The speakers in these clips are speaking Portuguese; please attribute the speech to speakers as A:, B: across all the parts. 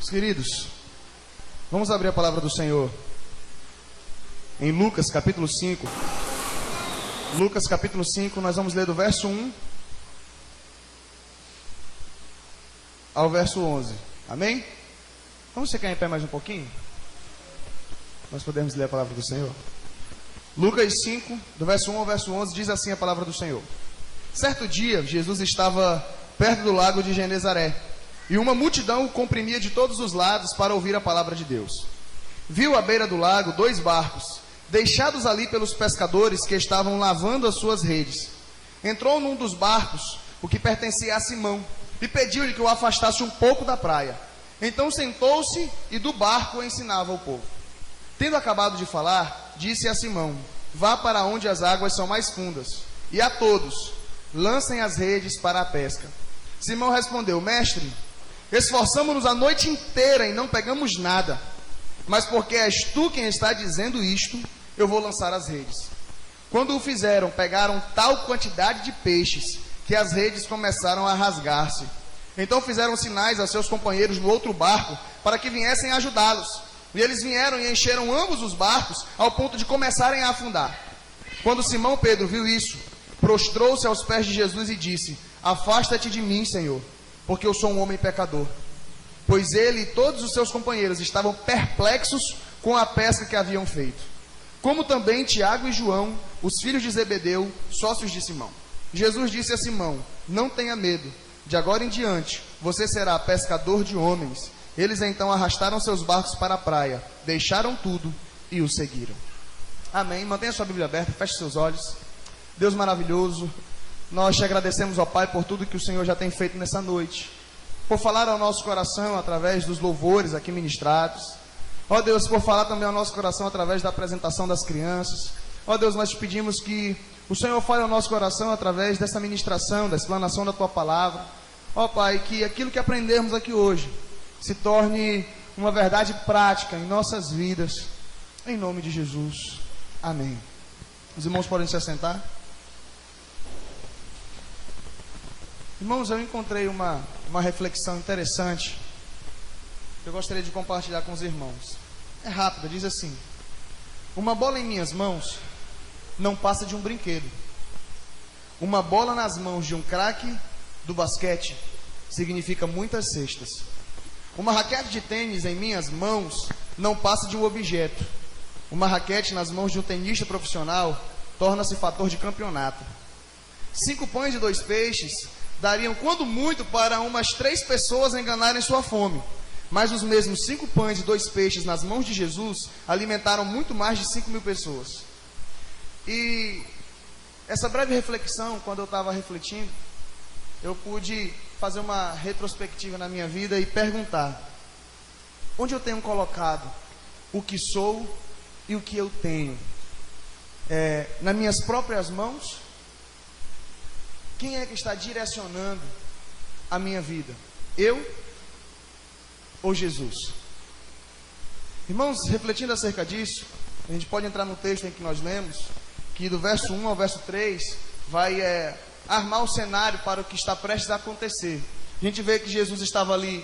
A: Meus queridos, vamos abrir a palavra do Senhor em Lucas capítulo 5. Lucas capítulo 5, nós vamos ler do verso 1 ao verso 11. Amém? Vamos ficar em pé mais um pouquinho? Nós podemos ler a palavra do Senhor. Lucas 5, do verso 1 ao verso 11, diz assim a palavra do Senhor. Certo dia, Jesus estava perto do lago de Genezaré, e uma multidão o comprimia de todos os lados para ouvir a palavra de Deus. Viu à beira do lago 2 barcos, deixados ali pelos pescadores que estavam lavando as suas redes. Entrou num dos barcos, o que pertencia a Simão, e pediu-lhe que o afastasse um pouco da praia. Então sentou-se e do barco ensinava o povo. Tendo acabado de falar, disse a Simão: vá para onde as águas são mais fundas, e a todos, lancem as redes para a pesca. Simão respondeu: mestre, esforçamo-nos a noite inteira e não pegamos nada, mas porque és tu quem está dizendo isto, eu vou lançar as redes. Quando o fizeram, pegaram tal quantidade de peixes, que as redes começaram a rasgar-se. Então fizeram sinais a seus companheiros no outro barco, para que viessem ajudá-los. E eles vieram e encheram ambos os barcos, ao ponto de começarem a afundar. Quando Simão Pedro viu isso, prostrou-se aos pés de Jesus e disse: afasta-te de mim, Senhor, porque eu sou um homem pecador. Pois ele e todos os seus companheiros estavam perplexos com a pesca que haviam feito. Como também Tiago e João, os filhos de Zebedeu, sócios de Simão. Jesus disse a Simão: não tenha medo, de agora em diante você será pescador de homens. Eles então arrastaram seus barcos para a praia, deixaram tudo e o seguiram. Amém. Mantenha sua Bíblia aberta, feche seus olhos. Deus maravilhoso, nós te agradecemos, ó Pai, por tudo que o Senhor já tem feito nessa noite, por falar ao nosso coração através dos louvores aqui ministrados. Ó Deus, por falar também ao nosso coração através da apresentação das crianças. Ó Deus, nós te pedimos que o Senhor fale ao nosso coração através dessa ministração, da explanação da Tua palavra. Ó Pai, que aquilo que aprendermos aqui hoje se torne uma verdade prática em nossas vidas, em nome de Jesus. Amém. Os irmãos podem se assentar. Irmãos, eu encontrei uma reflexão interessante que eu gostaria de compartilhar com os irmãos. É rápida, diz assim: uma bola em minhas mãos não passa de um brinquedo. Uma bola nas mãos de um craque do basquete significa muitas cestas. Uma raquete de tênis em minhas mãos não passa de um objeto. Uma raquete nas mãos de um tenista profissional torna-se fator de campeonato. 5 pães e 2 peixes dariam, quando muito, para umas 3 pessoas enganarem sua fome. Mas os mesmos 5 pães e 2 peixes nas mãos de Jesus alimentaram muito mais de 5.000 pessoas. E essa breve reflexão, quando eu estava refletindo, eu pude fazer uma retrospectiva na minha vida e perguntar: onde eu tenho colocado o que sou e o que eu tenho? Nas minhas próprias mãos? Quem é que está direcionando a minha vida? Eu ou Jesus? Irmãos, refletindo acerca disso, a gente pode entrar no texto em que nós lemos, que do verso 1 ao verso 3 vai armar o cenário para o que está prestes a acontecer. A gente vê que Jesus estava ali,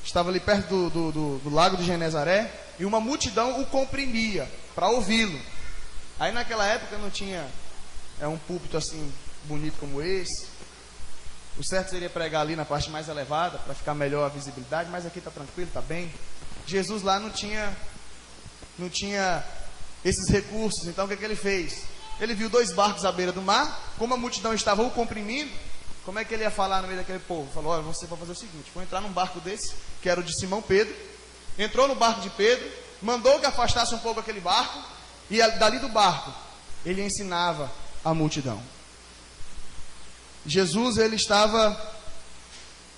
A: estava ali perto do lago de Genezaré, e uma multidão o comprimia para ouvi-lo. Aí naquela época não tinha um púlpito assim bonito como esse. O certo seria pregar ali na parte mais elevada para ficar melhor a visibilidade, mas aqui está tranquilo, está bem. Jesus lá não tinha esses recursos. Então o que ele fez? Ele viu 2 barcos à beira do mar. Como a multidão estava o comprimindo, como é que ele ia falar no meio daquele povo? Falou: olha, você vai fazer o seguinte, vou entrar num barco desse, que era o de Simão Pedro. Entrou no barco de Pedro, mandou que afastasse um pouco aquele barco, e dali do barco ele ensinava a multidão. Jesus, ele estava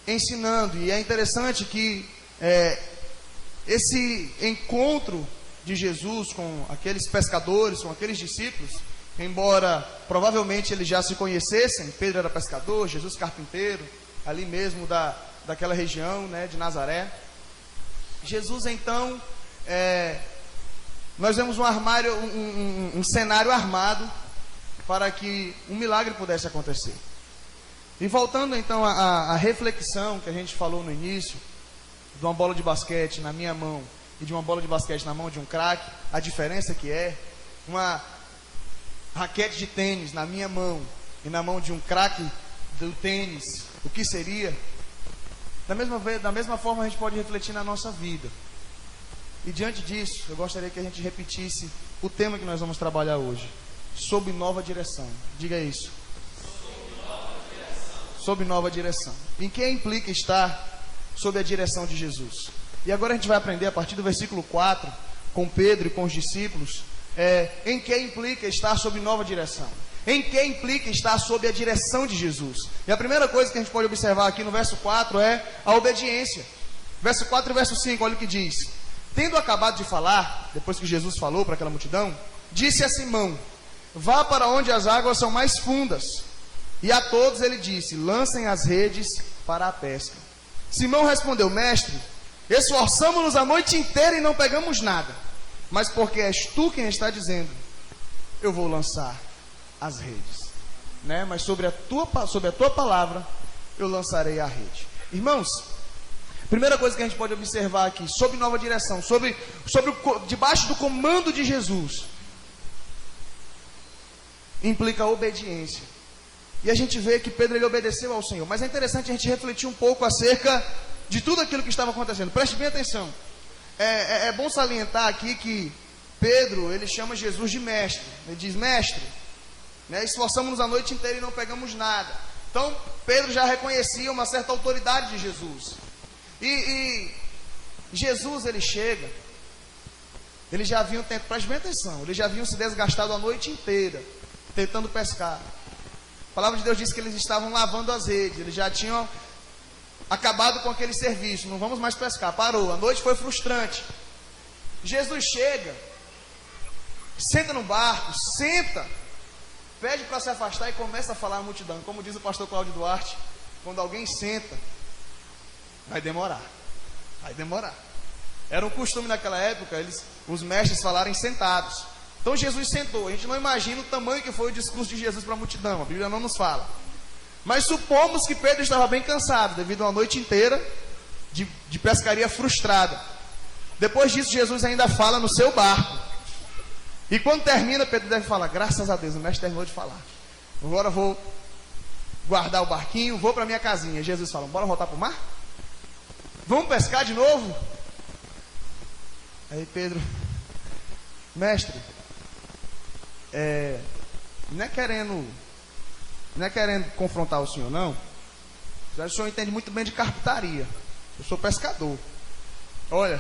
A: ensinando, e é interessante que esse encontro de Jesus com aqueles pescadores, com aqueles discípulos, embora provavelmente eles já se conhecessem, Pedro era pescador, Jesus carpinteiro, ali mesmo daquela região, né, de Nazaré. Jesus então, nós vemos um cenário armado para que um milagre pudesse acontecer. E voltando então à reflexão que a gente falou no início, de uma bola de basquete na minha mão e de uma bola de basquete na mão de um craque, a diferença que é uma raquete de tênis na minha mão e na mão de um craque do tênis, o que seria? Da mesma forma a gente pode refletir na nossa vida. E diante disso, eu gostaria que a gente repetisse o tema que nós vamos trabalhar hoje. Sob nova direção. Diga isso. Sob nova direção. Em que implica estar sob a direção de Jesus? E agora a gente vai aprender a partir do versículo 4, com Pedro e com os discípulos, em que implica estar sob nova direção. Em que implica estar sob a direção de Jesus. E a primeira coisa que a gente pode observar aqui no verso 4 é a obediência. Verso 4 e verso 5, olha o que diz. Tendo acabado de falar, depois que Jesus falou para aquela multidão, disse a Simão: vá para onde as águas são mais fundas. E a todos ele disse: lancem as redes para a pesca. Simão respondeu: mestre, esforçamo-nos a noite inteira e não pegamos nada. Mas porque és tu quem está dizendo, eu vou lançar as redes, né? Mas sobre a tua palavra eu lançarei a rede. Irmãos, primeira coisa que a gente pode observar aqui, sob nova direção, debaixo do comando de Jesus, implica obediência. E a gente vê que Pedro ele obedeceu ao Senhor. Mas é interessante a gente refletir um pouco acerca de tudo aquilo que estava acontecendo. Preste bem atenção. É bom salientar aqui que Pedro ele chama Jesus de mestre. Ele diz: mestre, né, esforçamos-nos a noite inteira e não pegamos nada. Então Pedro já reconhecia uma certa autoridade de Jesus. E Jesus ele chega. Eles já haviam tentado, preste bem atenção, eles já haviam se desgastado a noite inteira tentando pescar. A palavra de Deus diz que eles estavam lavando as redes. Eles já tinham acabado com aquele serviço. Não vamos mais pescar. Parou. A noite foi frustrante. Jesus chega, senta no barco, senta, pede para se afastar e começa a falar à multidão. Como diz o pastor Cláudio Duarte, quando alguém senta, vai demorar. Vai demorar. Era um costume naquela época, os mestres falarem sentados. Então Jesus sentou. A gente não imagina o tamanho que foi o discurso de Jesus para a multidão. A Bíblia não nos fala. Mas supomos que Pedro estava bem cansado, devido a uma noite inteira de pescaria frustrada. Depois disso, Jesus ainda fala no seu barco. E quando termina, Pedro deve falar: graças a Deus, o mestre terminou de falar. Agora vou guardar o barquinho, vou para minha casinha. E Jesus fala: bora voltar para o mar? Vamos pescar de novo? Aí Pedro: mestre, não é querendo confrontar o senhor, não. O senhor entende muito bem de carpintaria. Eu sou pescador. Olha,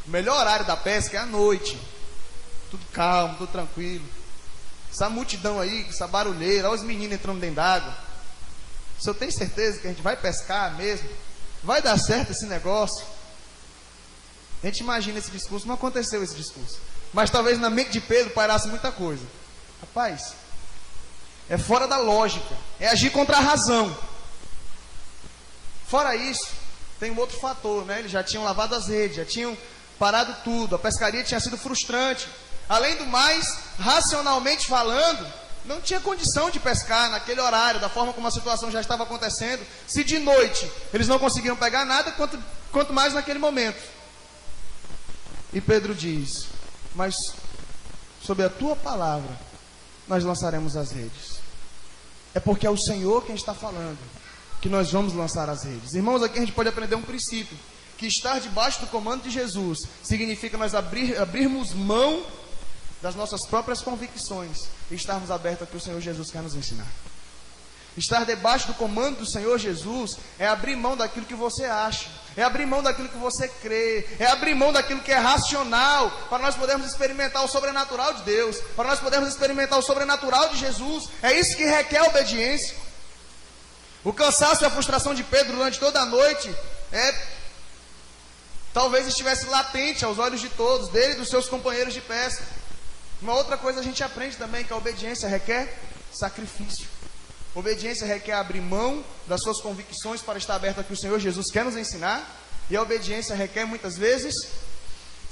A: o melhor horário da pesca é à noite. Tudo calmo, tudo tranquilo. Essa multidão aí, essa barulheira, olha os meninos entrando dentro d'água. O senhor tem certeza que a gente vai pescar mesmo? Vai dar certo esse negócio? A gente imagina esse discurso, não aconteceu esse discurso. Mas talvez na mente de Pedro pairasse muita coisa. Rapaz, é fora da lógica, é agir contra a razão. Fora isso, tem um outro fator, né? Eles já tinham lavado as redes, já tinham parado tudo, a pescaria tinha sido frustrante. Além do mais, racionalmente falando, não tinha condição de pescar naquele horário, da forma como a situação já estava acontecendo. Se de noite eles não conseguiam pegar nada, quanto mais naquele momento. E Pedro diz: mas sob a tua palavra nós lançaremos as redes. É porque é o Senhor quem está falando que nós vamos lançar as redes. Irmãos, aqui a gente pode aprender um princípio, que estar debaixo do comando de Jesus significa nós abrirmos mão das nossas próprias convicções e estarmos abertos ao que o Senhor Jesus quer nos ensinar. Estar debaixo do comando do Senhor Jesus é abrir mão daquilo que você acha, é abrir mão daquilo que você crê, é abrir mão daquilo que é racional, para nós podermos experimentar o sobrenatural de Deus, para nós podermos experimentar o sobrenatural de Jesus. É isso que requer obediência. O cansaço e a frustração de Pedro durante toda a noite talvez estivesse latente aos olhos de todos, dele e dos seus companheiros de pesca. Uma outra coisa a gente aprende também, que a obediência requer sacrifício. Obediência requer abrir mão das suas convicções para estar aberto ao que o Senhor Jesus quer nos ensinar. E a obediência requer muitas vezes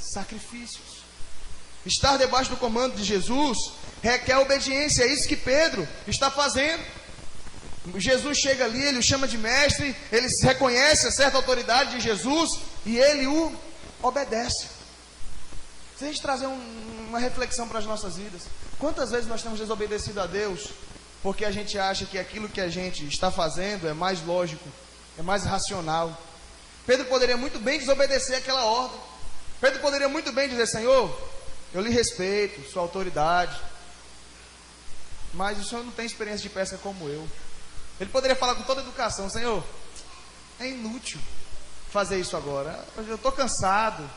A: sacrifícios. Estar debaixo do comando de Jesus requer obediência. É isso que Pedro está fazendo. Jesus chega ali, ele o chama de mestre, ele reconhece a certa autoridade de Jesus e ele o obedece. Se a gente trazer uma reflexão para as nossas vidas, quantas vezes nós temos desobedecido a Deus porque a gente acha que aquilo que a gente está fazendo é mais lógico, é mais racional? Pedro poderia muito bem desobedecer aquela ordem. Pedro poderia muito bem dizer: Senhor, eu lhe respeito, sua autoridade, mas o Senhor não tem experiência de pesca como eu. Ele poderia falar com toda a educação: Senhor, é inútil fazer isso agora, eu estou cansado,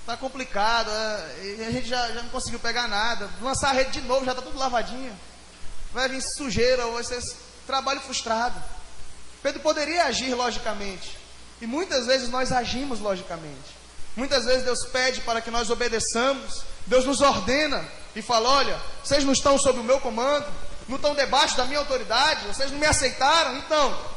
A: está complicado, a gente já não conseguiu pegar nada, lançar a rede de novo, já está tudo lavadinho, vai vir sujeira, vai ser trabalho frustrado. Pedro poderia agir logicamente, e muitas vezes nós agimos logicamente. Muitas vezes Deus pede para que nós obedeçamos, Deus nos ordena e fala: olha, vocês não estão sob o meu comando, não estão debaixo da minha autoridade, vocês não me aceitaram, então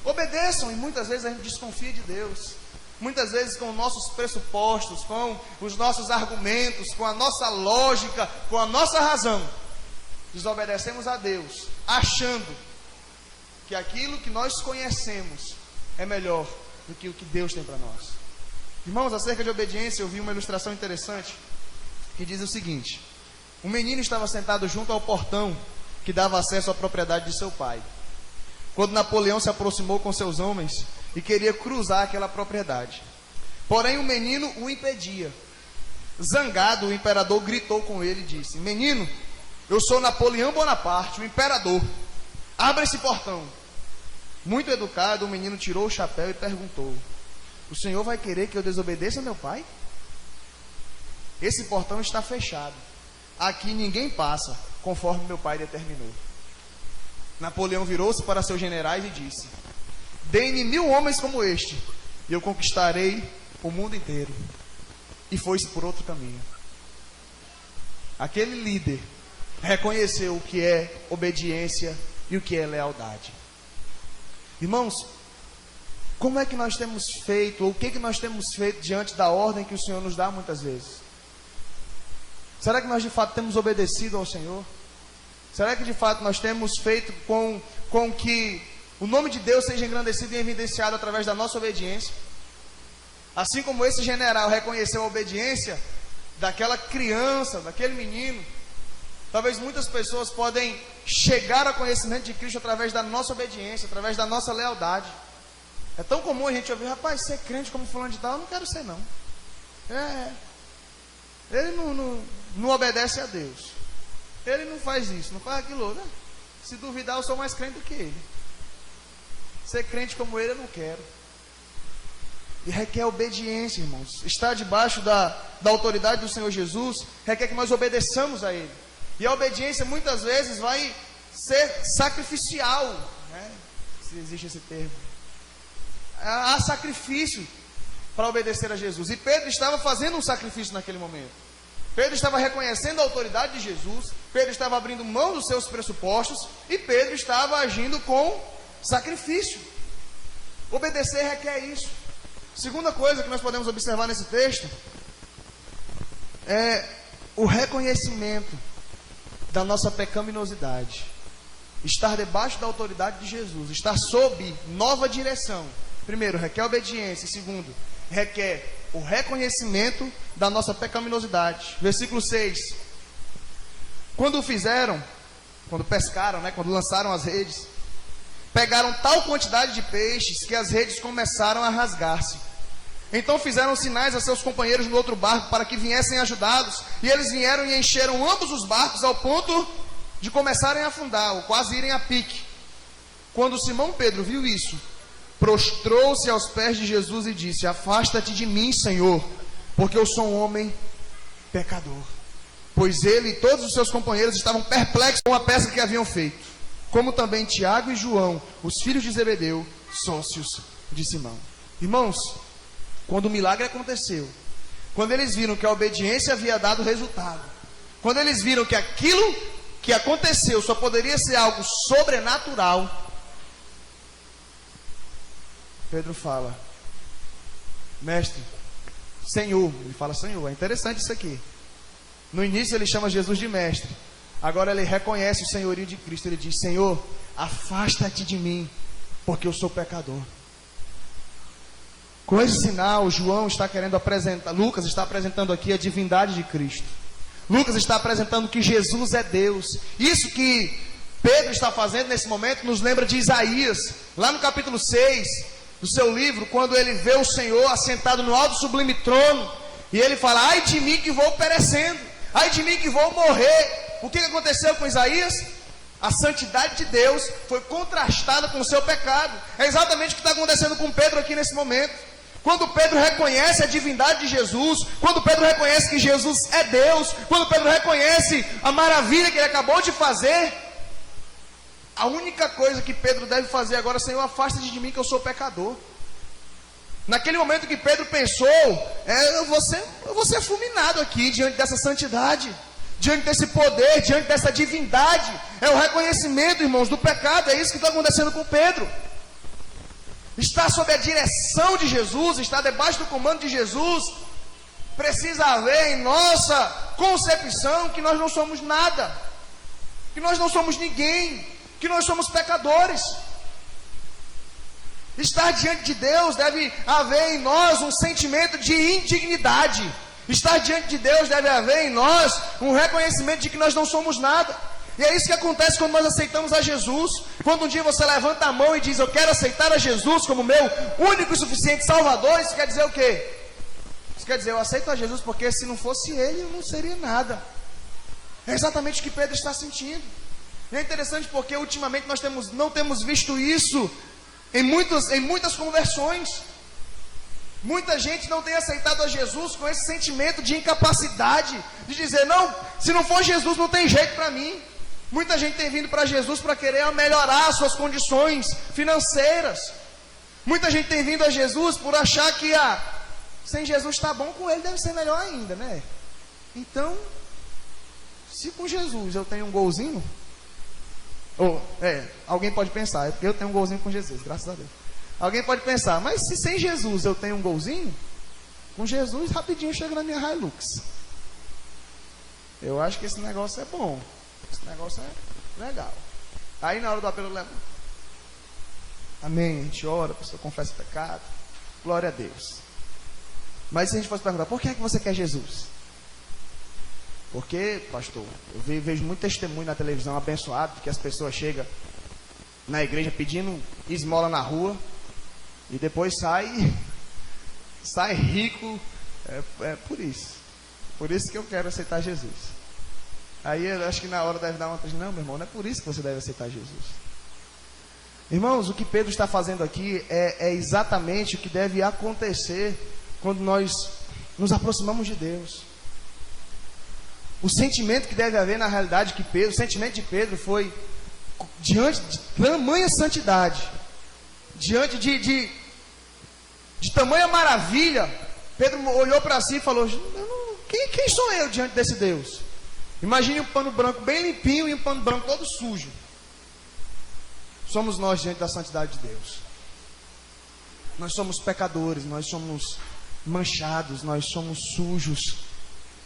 A: obedeçam. E muitas vezes a gente desconfia de Deus, muitas vezes com nossos pressupostos, com os nossos argumentos, com a nossa lógica, com a nossa razão, desobedecemos a Deus, achando que aquilo que nós conhecemos é melhor do que o que Deus tem para nós. Irmãos, acerca de obediência, eu vi uma ilustração interessante que diz o seguinte: um menino estava sentado junto ao portão que dava acesso à propriedade de seu pai, quando Napoleão se aproximou com seus homens e queria cruzar aquela propriedade. Porém o menino o impedia. Zangado, o imperador gritou com ele e disse: menino, eu sou Napoleão Bonaparte, o imperador, abra esse portão. Muito educado, o menino tirou o chapéu e perguntou: o senhor vai querer que eu desobedeça meu pai? Esse portão está fechado, aqui ninguém passa, conforme meu pai determinou. Napoleão virou-se para seus generais e disse: deem-me 1000 homens como este, e eu conquistarei o mundo inteiro. E foi-se por outro caminho. Aquele líder reconheceu o que é obediência e o que é lealdade. Irmãos, como é que nós temos feito, ou o que nós temos feito diante da ordem que o Senhor nos dá muitas vezes? Será que nós de fato temos obedecido ao Senhor? Será que de fato nós temos feito com que o nome de Deus seja engrandecido e evidenciado através da nossa obediência? Assim como esse general reconheceu a obediência daquela criança, daquele menino, talvez muitas pessoas podem chegar ao conhecimento de Cristo através da nossa obediência, através da nossa lealdade. É tão comum a gente ouvir: rapaz, ser crente como fulano de tal, eu não quero ser não. Ele não obedece a Deus, ele não faz isso, não faz aquilo, né? Se duvidar, eu sou mais crente do que ele. Ser crente como ele eu não quero. E requer obediência, irmãos. Estar debaixo da autoridade do Senhor Jesus requer que nós obedeçamos a Ele. E a obediência muitas vezes vai ser sacrificial, né? Se existe esse termo. Há sacrifício para obedecer a Jesus. E Pedro estava fazendo um sacrifício naquele momento. Pedro estava reconhecendo a autoridade de Jesus. Pedro estava abrindo mão dos seus pressupostos. E Pedro estava agindo com sacrifício. Obedecer requer isso. Segunda coisa que nós podemos observar nesse texto é o reconhecimento da nossa pecaminosidade. Estar debaixo da autoridade de Jesus, estar sob nova direção. Primeiro, requer obediência. Segundo, requer o reconhecimento da nossa pecaminosidade. Versículo 6. Quando o fizeram, quando pescaram, quando lançaram as redes, pegaram tal quantidade de peixes que as redes começaram a rasgar-se. Então fizeram sinais a seus companheiros no outro barco para que viessem ajudá-los. E eles vieram e encheram ambos os barcos ao ponto de começarem a afundar, ou quase irem a pique. Quando Simão Pedro viu isso, prostrou-se aos pés de Jesus e disse: afasta-te de mim, Senhor, porque eu sou um homem pecador. Pois ele e todos os seus companheiros estavam perplexos com a pesca que haviam feito, como também Tiago e João, os filhos de Zebedeu, sócios de Simão. Irmãos, quando o milagre aconteceu, quando eles viram que a obediência havia dado resultado, quando eles viram que aquilo que aconteceu só poderia ser algo sobrenatural, Pedro fala: mestre, Senhor. Ele fala Senhor. É interessante isso aqui. No início ele chama Jesus de mestre. agora ele reconhece o senhorio de Cristo. Ele diz: Senhor, afasta-te de mim, porque eu sou pecador. Com esse sinal, João está querendo apresentar, Lucas está apresentando aqui a divindade de Cristo. Lucas está apresentando que Jesus é Deus. Isso que Pedro está fazendo nesse momento nos lembra de Isaías, lá no capítulo 6 do seu livro, quando ele vê o Senhor assentado no alto sublime trono, e ele fala: ai de mim que vou perecendo, ai de mim que vou morrer. O que aconteceu com Isaías? A santidade de Deus foi contrastada com o seu pecado. É exatamente o que está acontecendo com Pedro aqui nesse momento. Quando Pedro reconhece a divindade de Jesus, quando Pedro reconhece que Jesus é Deus, quando Pedro reconhece a maravilha que ele acabou de fazer, a única coisa que Pedro deve fazer agora: Senhor, afasta-te de mim que eu sou pecador. Naquele momento que Pedro pensou, eu vou ser fulminado aqui diante dessa santidade, diante desse poder, diante dessa divindade. É o reconhecimento, irmãos, do pecado. É isso que está acontecendo com Pedro. Está sob a direção de Jesus, está debaixo do comando de Jesus. Precisa haver em nossa concepção que nós não somos nada, que nós não somos ninguém, que nós somos pecadores. Estar diante de Deus deve haver em nós um sentimento de indignidade. Estar diante de Deus deve haver em nós um reconhecimento de que nós não somos nada. E é isso que acontece quando nós aceitamos a Jesus. Quando um dia você levanta a mão e diz: eu quero aceitar a Jesus como meu único e suficiente Salvador, isso quer dizer o quê? Isso quer dizer: eu aceito a Jesus porque se não fosse Ele eu não seria nada. É exatamente o que Pedro está sentindo. E é interessante porque ultimamente nós não temos visto isso em muitas conversões. Muita gente não tem aceitado a Jesus com esse sentimento de incapacidade, de dizer: não, se não for Jesus não tem jeito para mim. Muita gente tem vindo para Jesus para querer melhorar suas condições financeiras. Muita gente tem vindo a Jesus por achar que sem Jesus está bom, com Ele deve ser melhor ainda, né? Então, se com Jesus eu tenho um golzinho, alguém pode pensar: é porque eu tenho um golzinho com Jesus, graças a Deus. Alguém pode pensar: mas se sem Jesus eu tenho um golzinho, com Jesus rapidinho chega na minha Hilux. Eu acho que esse negócio é bom, esse negócio é legal. Aí na hora do apelo, lembra: amém, a gente ora, a pessoa confessa o pecado, glória a Deus. Mas se a gente fosse perguntar: por que é que você quer Jesus? Porque, pastor, eu vejo muito testemunho na televisão abençoado, que as pessoas chegam na igreja pedindo esmola na rua e depois sai rico. É por isso que eu quero aceitar Jesus. Aí eu acho que na hora deve dar uma coisa: não, meu irmão, não é por isso que você deve aceitar Jesus. Irmãos, o que Pedro está fazendo aqui é exatamente o que deve acontecer quando nós nos aproximamos de Deus. O sentimento que deve haver na realidade o sentimento de Pedro foi diante de tamanha santidade, diante de tamanha maravilha. Pedro olhou para si e falou: quem sou eu diante desse Deus? Imagine um pano branco bem limpinho e um pano branco todo sujo. Somos nós diante da santidade de Deus. Nós somos pecadores, nós somos manchados, nós somos sujos.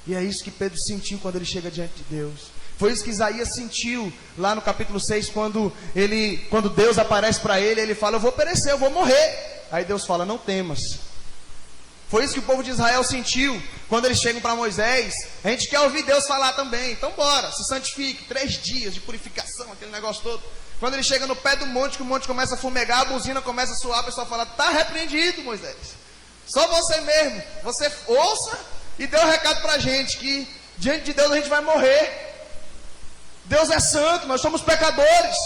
A: E é isso que Pedro sentiu quando ele chega diante de Deus. Foi isso que Isaías sentiu lá no capítulo 6, quando Deus aparece para ele, ele fala: eu vou perecer, eu vou morrer. Aí Deus fala: não temas. Foi isso que o povo de Israel sentiu quando eles chegam para Moisés. A gente quer ouvir Deus falar também, então bora, se santifique, 3 dias de purificação, aquele negócio todo. Quando ele chega no pé do monte, que o monte começa a fumegar, a buzina começa a soar, a pessoa fala: está repreendido, Moisés, só você mesmo, você ouça e dê um recado para a gente, que diante de Deus a gente vai morrer. Deus é santo, nós somos pecadores.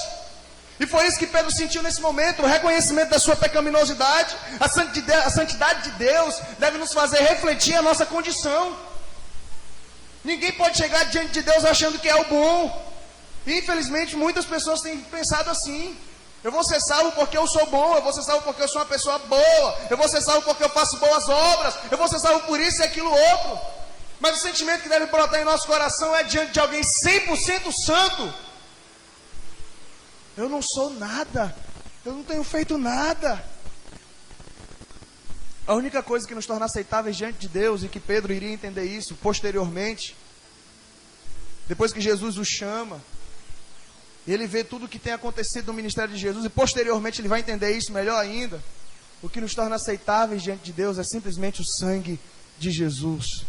A: E foi isso que Pedro sentiu nesse momento, o reconhecimento da sua pecaminosidade. A santidade de Deus deve nos fazer refletir a nossa condição. Ninguém pode chegar diante de Deus achando que é o bom. E infelizmente muitas pessoas têm pensado assim: eu vou ser salvo porque eu sou bom, eu vou ser salvo porque eu sou uma pessoa boa, eu vou ser salvo porque eu faço boas obras, eu vou ser salvo por isso e aquilo outro. Mas o sentimento que deve brotar em nosso coração é diante de alguém 100% santo: eu não sou nada, eu não tenho feito nada. A única coisa que nos torna aceitáveis diante de Deus, e que Pedro iria entender isso posteriormente, depois que Jesus o chama, ele vê tudo o que tem acontecido no ministério de Jesus, e posteriormente ele vai entender isso melhor ainda. O que nos torna aceitáveis diante de Deus é simplesmente o sangue de Jesus.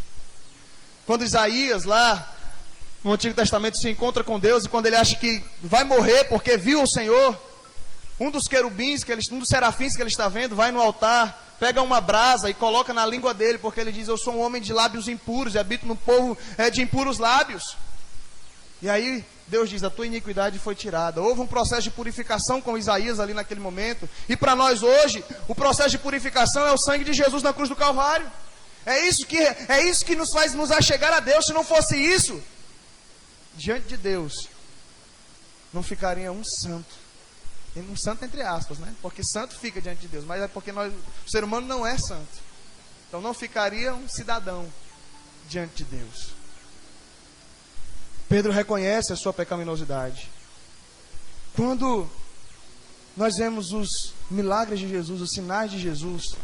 A: Quando Isaías lá no Antigo Testamento se encontra com Deus, e quando ele acha que vai morrer porque viu o Senhor, um dos querubins, um dos serafins que ele está vendo, vai no altar, pega uma brasa e coloca na língua dele, porque ele diz: eu sou um homem de lábios impuros e habito no povo de impuros lábios. E aí Deus diz: a tua iniquidade foi tirada. Houve um processo de purificação com Isaías ali naquele momento. E para nós hoje, o processo de purificação é o sangue de Jesus na cruz do Calvário. É isso que nos faz nos achegar a Deus. Se não fosse isso, diante de Deus não ficaria um santo. Um santo entre aspas, né? Porque santo fica diante de Deus, mas é porque o ser humano não é santo. Então não ficaria um cidadão diante de Deus. Pedro reconhece a sua pecaminosidade. Quando nós vemos os milagres de Jesus, os sinais de Jesus,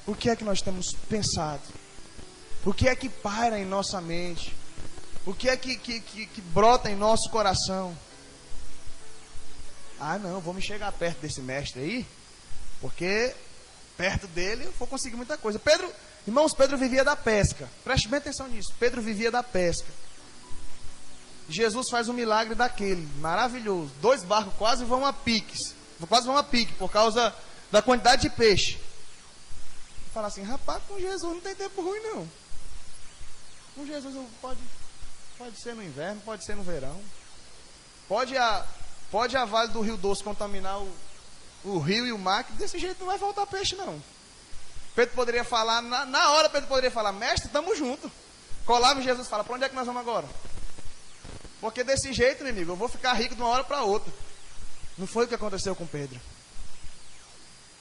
A: o que é que nós temos pensado? O que é que paira em nossa mente? O que é que brota em nosso coração? Ah, não, vou me chegar perto desse mestre aí, porque perto dele eu vou conseguir muita coisa. Irmãos, Pedro vivia da pesca. Preste bem atenção nisso. Pedro vivia da pesca. Jesus faz um milagre daquele, maravilhoso. 2 barcos quase vão a pique, por causa da quantidade de peixe. Fala assim: rapaz, com Jesus não tem tempo ruim não. Com Jesus pode ser no inverno, pode ser no verão. Pode a Vale do Rio Doce contaminar o rio e o mar, que desse jeito não vai faltar peixe não. Pedro poderia falar, na hora Pedro poderia falar: mestre, estamos juntos. Colava e Jesus fala: para onde é que nós vamos agora? Porque desse jeito, meu amigo, eu vou ficar rico de uma hora para outra. Não foi o que aconteceu com Pedro.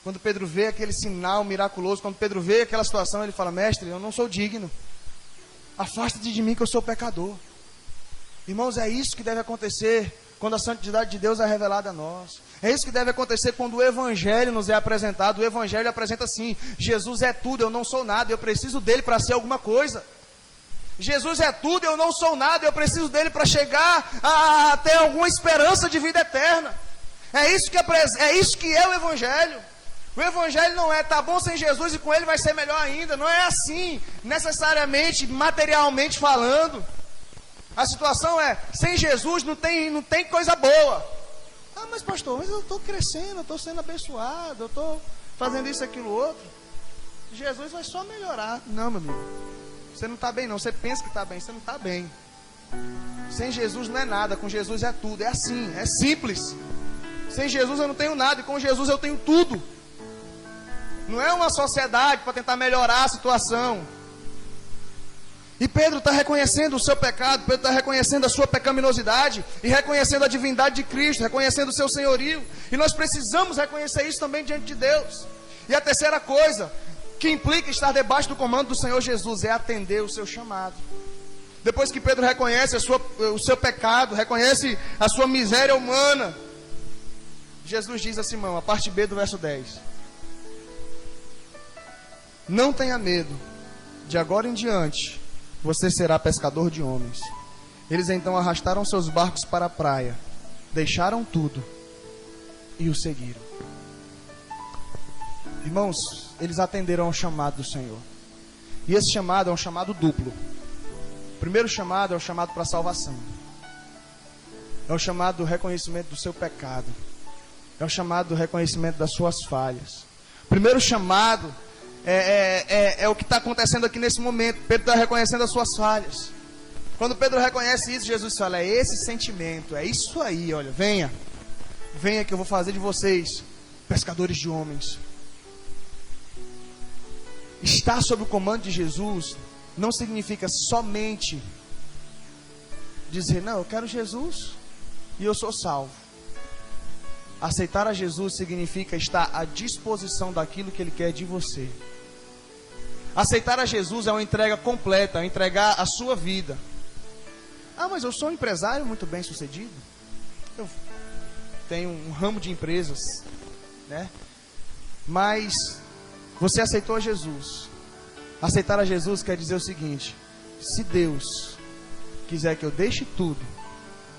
A: Quando Pedro vê aquele sinal miraculoso, quando Pedro vê aquela situação, ele fala: mestre, eu não sou digno. Afasta-te de mim que eu sou pecador. Irmãos, é isso que deve acontecer quando a santidade de Deus é revelada a nós. É isso que deve acontecer quando o Evangelho nos é apresentado. O Evangelho apresenta assim: Jesus é tudo, eu não sou nada, eu preciso dele para ser alguma coisa. Jesus é tudo, eu não sou nada, eu preciso dele para chegar a ter alguma esperança de vida eterna. É isso que é o Evangelho. O Evangelho não é: tá bom sem Jesus e com ele vai ser melhor ainda. Não é assim, necessariamente, materialmente falando. A situação é: sem Jesus não tem coisa boa. Ah, mas pastor, mas eu estou crescendo, eu estou sendo abençoado, eu estou fazendo isso, aquilo, outro. Jesus vai só melhorar. Não, meu amigo, você não está bem não. Você pensa que está bem, você não está bem. Sem Jesus não é nada, com Jesus é tudo. É assim, é simples. Sem Jesus eu não tenho nada, e com Jesus eu tenho tudo. Não é uma sociedade para tentar melhorar a situação. E Pedro está reconhecendo o seu pecado, Pedro está reconhecendo a sua pecaminosidade e reconhecendo a divindade de Cristo, reconhecendo o seu senhorio. E nós precisamos reconhecer isso também diante de Deus. E a terceira coisa que implica estar debaixo do comando do Senhor Jesus é atender o seu chamado. Depois que Pedro reconhece o seu pecado, reconhece a sua miséria humana, Jesus diz a Simão, a parte B do verso 10: não tenha medo, de agora em diante você será pescador de homens. Eles então arrastaram seus barcos para a praia, deixaram tudo e o seguiram. Irmãos, eles atenderam ao chamado do Senhor. E esse chamado é um chamado duplo. O primeiro chamado é o chamado para a salvação. É o chamado do reconhecimento do seu pecado. É o chamado do reconhecimento das suas falhas. O primeiro chamado é o que está acontecendo aqui nesse momento. Pedro está reconhecendo as suas falhas. Quando Pedro reconhece isso, Jesus fala: é esse sentimento, é isso aí, olha, venha que eu vou fazer de vocês pescadores de homens. Estar sob o comando de Jesus não significa somente dizer: não, eu quero Jesus e eu sou salvo. Aceitar a Jesus significa estar à disposição daquilo que Ele quer de você. Aceitar a Jesus é uma entrega completa, é entregar a sua vida. Ah, mas eu sou um empresário muito bem sucedido. Eu tenho um ramo de empresas, né? Mas você aceitou a Jesus. Aceitar a Jesus quer dizer o seguinte: se Deus quiser que eu deixe tudo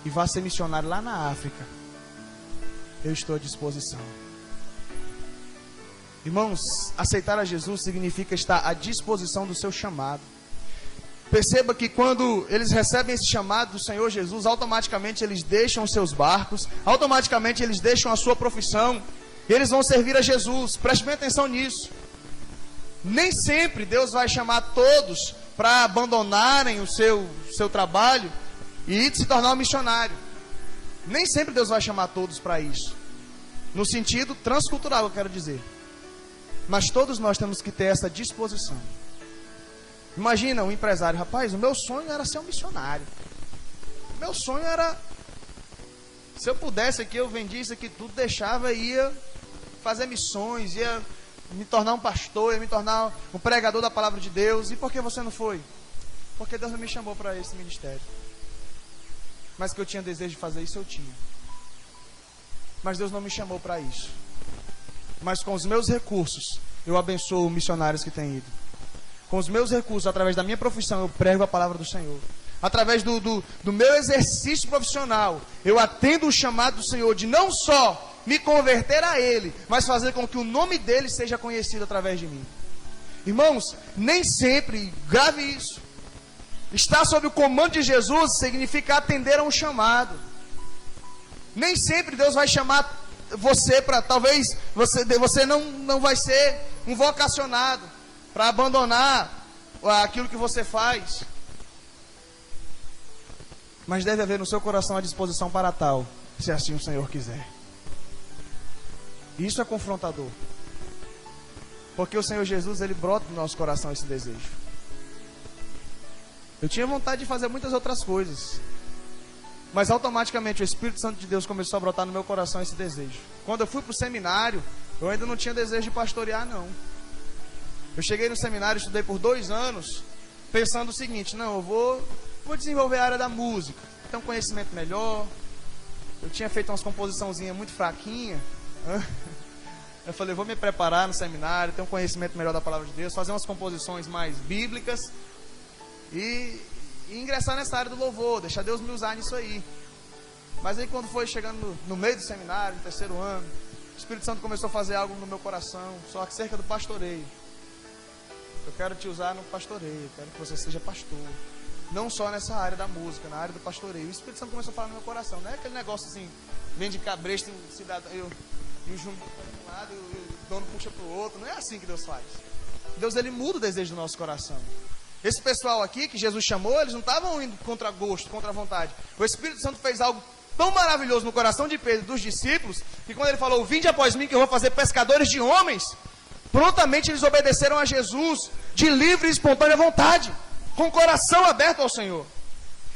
A: e vá ser missionário lá na África, eu estou à disposição. Irmãos, aceitar a Jesus significa estar à disposição do seu chamado. Perceba que quando eles recebem esse chamado do Senhor Jesus, automaticamente eles deixam os seus barcos, automaticamente eles deixam a sua profissão, e eles vão servir a Jesus. Preste bem atenção nisso. Nem sempre Deus vai chamar todos para abandonarem o seu trabalho e se tornar um missionário. Nem sempre Deus vai chamar todos para isso. No sentido transcultural, eu quero dizer. Mas todos nós temos que ter essa disposição. Imagina um empresário, rapaz, o meu sonho era ser um missionário. O meu sonho era, se eu pudesse aqui, eu vendia isso aqui tudo, deixava e ia fazer missões, ia me tornar um pastor, ia me tornar um pregador da palavra de Deus. E por que você não foi? Porque Deus não me chamou para esse ministério. Mas que eu tinha desejo de fazer isso, eu tinha. Mas Deus não me chamou para isso. Mas com os meus recursos, eu abençoo missionários que têm ido. Com os meus recursos, através da minha profissão, eu prego a palavra do Senhor. Através do meu exercício profissional, eu atendo o chamado do Senhor de não só me converter a Ele, mas fazer com que o nome dEle seja conhecido através de mim. Irmãos, nem sempre, grave isso, estar sob o comando de Jesus significa atender a um chamado. Nem sempre Deus vai chamar você para, talvez você não vai ser um vocacionado para abandonar aquilo que você faz. Mas deve haver no seu coração a disposição para tal, se assim o Senhor quiser. Isso é confrontador. Porque o Senhor Jesus, Ele brota no nosso coração esse desejo. Eu tinha vontade de fazer muitas outras coisas, mas automaticamente o Espírito Santo de Deus começou a brotar no meu coração esse desejo. Quando eu fui para o seminário, eu ainda não tinha desejo de pastorear, não. Eu cheguei no seminário, estudei por 2 anos, pensando o seguinte: não, eu vou desenvolver a área da música, ter um conhecimento melhor. Eu tinha feito umas composiçãozinhas muito fraquinhas. Eu falei, vou me preparar no seminário, ter um conhecimento melhor da palavra de Deus, fazer umas composições mais bíblicas e ingressar nessa área do louvor, deixar Deus me usar nisso aí. Mas aí quando foi chegando no meio do seminário, no 3º ano, o Espírito Santo começou a fazer algo no meu coração, só acerca do pastoreio. Eu quero te usar no pastoreio, eu quero que você seja pastor. Não só nessa área da música, na área do pastoreio. O Espírito Santo começou a falar no meu coração. Não é aquele negócio assim, vende cabresto, cidadão, e o jumbo para um lado, e o dono puxa para o outro. Não é assim que Deus faz. Deus, Ele muda o desejo do nosso coração. Esse pessoal aqui que Jesus chamou, eles não estavam indo contra gosto, contra vontade. O Espírito Santo fez algo tão maravilhoso no coração de Pedro e dos discípulos, que quando ele falou, vinde após mim que eu vou fazer pescadores de homens, prontamente eles obedeceram a Jesus de livre e espontânea vontade, com o coração aberto ao Senhor.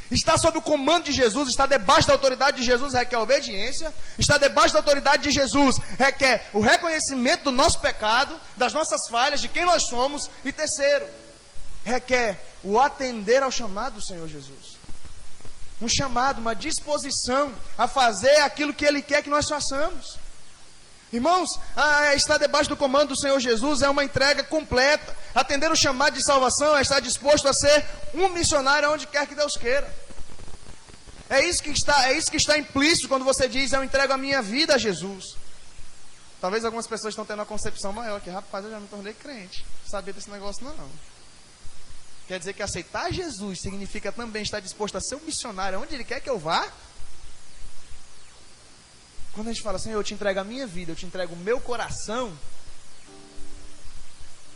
A: Estar sob o comando de Jesus, estar debaixo da autoridade de Jesus requer obediência. Estar debaixo da autoridade de Jesus requer o reconhecimento do nosso pecado, das nossas falhas, de quem nós somos. E terceiro, requer o atender ao chamado do Senhor Jesus. Um chamado, uma disposição a fazer aquilo que Ele quer que nós façamos. Irmãos, estar debaixo do comando do Senhor Jesus é uma entrega completa. Atender o chamado de salvação é estar disposto a ser um missionário onde quer que Deus queira. É isso que está implícito quando você diz, eu entrego a minha vida a Jesus. Talvez algumas pessoas estão tendo uma concepção maior, que rapaz, eu já me tornei crente. Não sabia desse negócio não. Quer dizer que aceitar Jesus significa também estar disposto a ser um missionário onde Ele quer que eu vá? Quando a gente fala assim, eu te entrego a minha vida, eu te entrego o meu coração.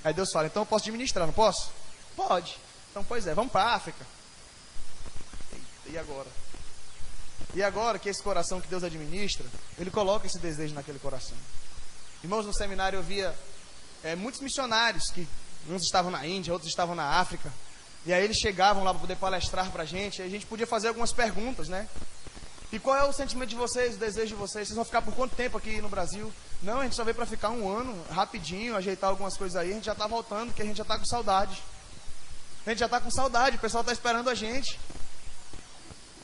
A: Aí Deus fala, então eu posso administrar, não posso? Pode. Então, pois é, vamos para a África. E agora? E agora que esse coração que Deus administra, Ele coloca esse desejo naquele coração. Irmãos, no seminário eu via muitos missionários, que uns estavam na Índia, outros estavam na África. E aí eles chegavam lá para poder palestrar para a gente, e a gente podia fazer algumas perguntas, né? E qual é o sentimento de vocês, o desejo de vocês? Vocês vão ficar por quanto tempo aqui no Brasil? Não, a gente só veio para ficar 1 ano, rapidinho, ajeitar algumas coisas aí. A gente já está voltando, porque a gente já está com saudade. A gente já está com saudade, o pessoal está esperando a gente.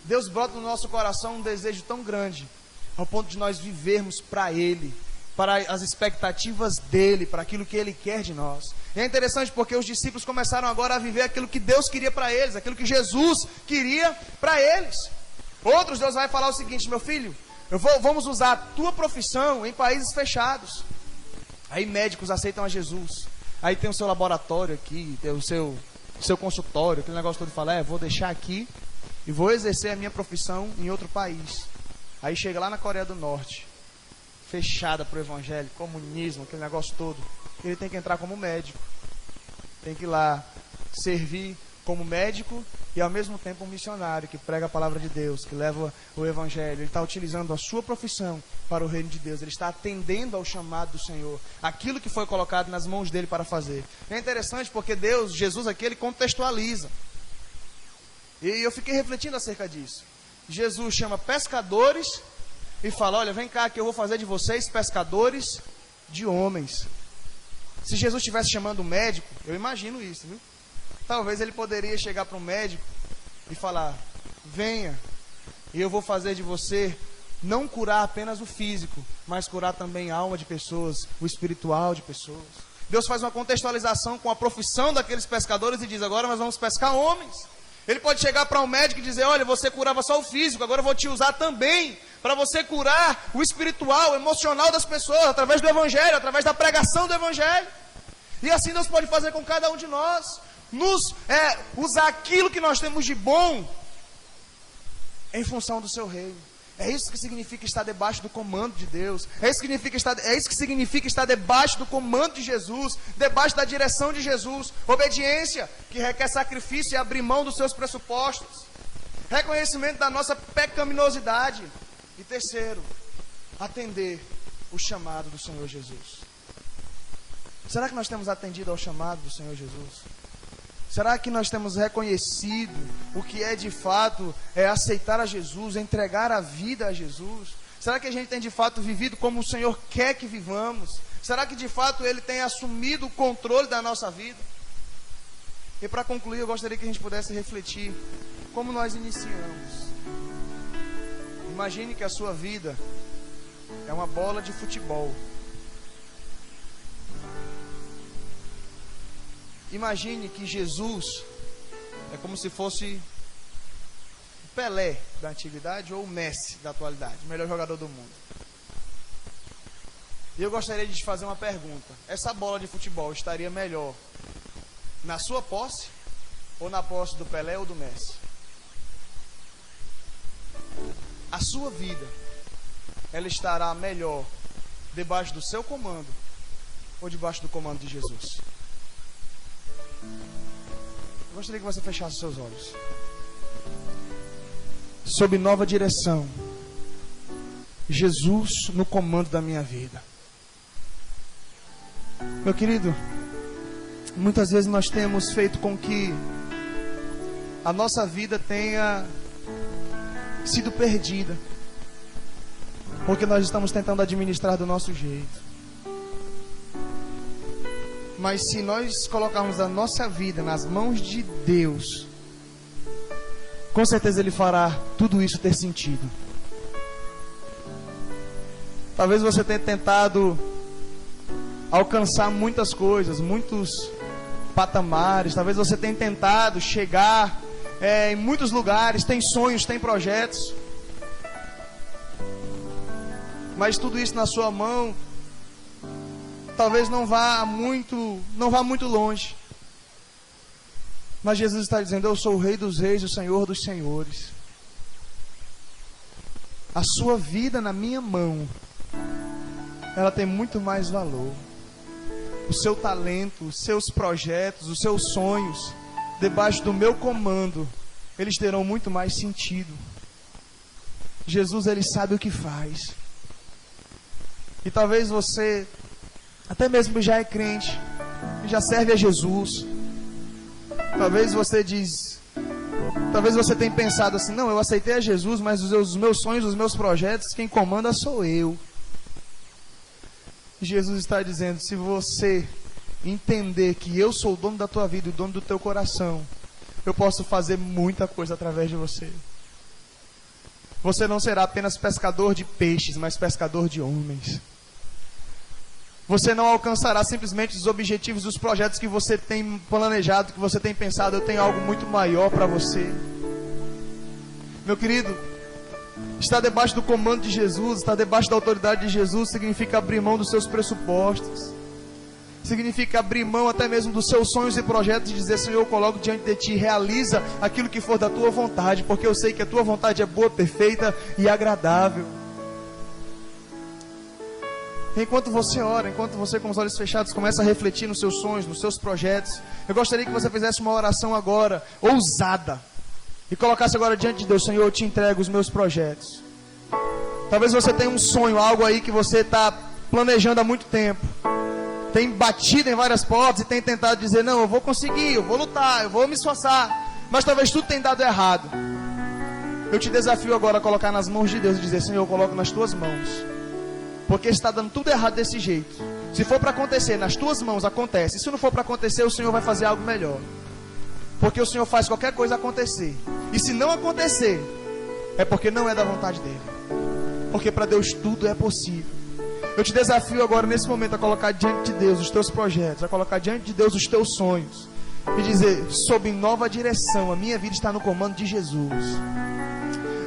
A: Deus brota no nosso coração um desejo tão grande, ao ponto de nós vivermos para Ele, para as expectativas dele, para aquilo que ele quer de nós. E é interessante porque os discípulos começaram agora a viver aquilo que Deus queria para eles, aquilo que Jesus queria para eles. Outros, Deus vai falar o seguinte: meu filho, vamos usar a tua profissão em países fechados. Aí médicos aceitam a Jesus. Aí tem o seu laboratório aqui, tem o seu consultório, aquele negócio todo, fala, vou deixar aqui e vou exercer a minha profissão em outro país. Aí chega lá na Coreia do Norte, fechada para o evangelho, comunismo, aquele negócio todo. Ele tem que entrar como médico. Tem que ir lá servir como médico e ao mesmo tempo um missionário que prega a palavra de Deus, que leva o evangelho. Ele está utilizando a sua profissão para o reino de Deus. Ele está atendendo ao chamado do Senhor, aquilo que foi colocado nas mãos dele para fazer. É interessante porque Jesus aqui, ele contextualiza. E eu fiquei refletindo acerca disso. Jesus chama pescadores e fala, olha, vem cá que eu vou fazer de vocês pescadores de homens. Se Jesus estivesse chamando um médico, eu imagino isso, viu? Talvez ele poderia chegar para um médico e falar, venha, e eu vou fazer de você não curar apenas o físico, mas curar também a alma de pessoas, o espiritual de pessoas. Deus faz uma contextualização com a profissão daqueles pescadores e diz, agora nós vamos pescar homens. Ele pode chegar para um médico e dizer, olha, você curava só o físico, agora eu vou te usar também para você curar o espiritual, o emocional das pessoas, através do evangelho, através da pregação do evangelho. E assim Deus pode fazer com cada um de nós. Usar aquilo que nós temos de bom em função do seu reino. É isso que significa estar debaixo do comando de Deus. É isso que significa estar debaixo do comando de Jesus, debaixo da direção de Jesus. Obediência, que requer sacrifício e abrir mão dos seus pressupostos. Reconhecimento da nossa pecaminosidade. E terceiro, atender o chamado do Senhor Jesus. Será que nós temos atendido ao chamado do Senhor Jesus? Será que nós temos reconhecido o que é de fato aceitar a Jesus, entregar a vida a Jesus? Será que a gente tem de fato vivido como o Senhor quer que vivamos? Será que de fato Ele tem assumido o controle da nossa vida? E para concluir, eu gostaria que a gente pudesse refletir como nós iniciamos. Imagine que a sua vida é uma bola de futebol. Imagine que Jesus é como se fosse o Pelé da antiguidade ou o Messi da atualidade, o melhor jogador do mundo. E eu gostaria de te fazer uma pergunta. Essa bola de futebol estaria melhor na sua posse ou na posse do Pelé ou do Messi? A sua vida, ela estará melhor debaixo do seu comando ou debaixo do comando de Jesus? Eu gostaria que você fechasse seus olhos. Sob nova direção, Jesus no comando da minha vida. Meu querido, muitas vezes nós temos feito com que a nossa vida tenha sido perdida, porque nós estamos tentando administrar do nosso jeito. Mas se nós colocarmos a nossa vida nas mãos de Deus, com certeza Ele fará tudo isso ter sentido. Talvez você tenha tentado alcançar muitas coisas, muitos patamares. Talvez você tenha tentado chegar em muitos lugares, tem sonhos, tem projetos. Mas tudo isso na sua mão talvez não vá muito longe. Mas Jesus está dizendo, eu sou o Rei dos Reis, o Senhor dos Senhores. A sua vida na minha mão, ela tem muito mais valor. O seu talento, os seus projetos, os seus sonhos, debaixo do meu comando, eles terão muito mais sentido. Jesus, Ele sabe o que faz. E talvez você até mesmo já é crente, já serve a Jesus. Talvez você tenha pensado assim, não, eu aceitei a Jesus, mas os meus sonhos, os meus projetos, quem comanda sou eu. Jesus está dizendo, se você entender que eu sou o dono da tua vida, o dono do teu coração, eu posso fazer muita coisa através de você. Você não será apenas pescador de peixes, mas pescador de homens. Você não alcançará simplesmente os objetivos dos projetos que você tem planejado, que você tem pensado. Eu tenho algo muito maior para você. Meu querido, estar debaixo do comando de Jesus, estar debaixo da autoridade de Jesus, significa abrir mão dos seus pressupostos. Significa abrir mão até mesmo dos seus sonhos e projetos e dizer: Senhor, eu coloco diante de Ti, realiza aquilo que for da Tua vontade, porque eu sei que a Tua vontade é boa, perfeita e agradável. Enquanto você ora, enquanto você com os olhos fechados começa a refletir nos seus sonhos, nos seus projetos, eu gostaria que você fizesse uma oração agora, ousada, e colocasse agora diante de Deus: Senhor, eu te entrego os meus projetos. Talvez você tenha um sonho, algo aí que você está planejando há muito tempo, tem batido em várias portas e tem tentado dizer: não, eu vou conseguir, eu vou lutar, eu vou me esforçar, mas talvez tudo tenha dado errado. Eu te desafio agora a colocar nas mãos de Deus e dizer: Senhor, eu coloco nas Tuas mãos, porque está dando tudo errado desse jeito. Se for para acontecer, nas Tuas mãos acontece. Se não for para acontecer, o Senhor vai fazer algo melhor, porque o Senhor faz qualquer coisa acontecer. E se não acontecer, é porque não é da vontade dEle, porque para Deus tudo é possível. Eu te desafio agora nesse momento a colocar diante de Deus os teus projetos, a colocar diante de Deus os teus sonhos e dizer: sob nova direção, a minha vida está no comando de Jesus.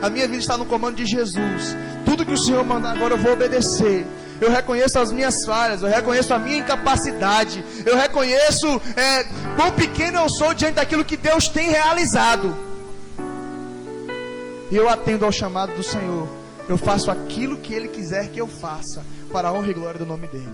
A: A minha vida está no comando de Jesus. Tudo que o Senhor mandar agora eu vou obedecer. Eu reconheço as minhas falhas, eu reconheço a minha incapacidade, eu reconheço quão pequeno eu sou diante daquilo que Deus tem realizado. E eu atendo ao chamado do Senhor. Eu faço aquilo que Ele quiser que eu faça, para a honra e glória do nome dEle.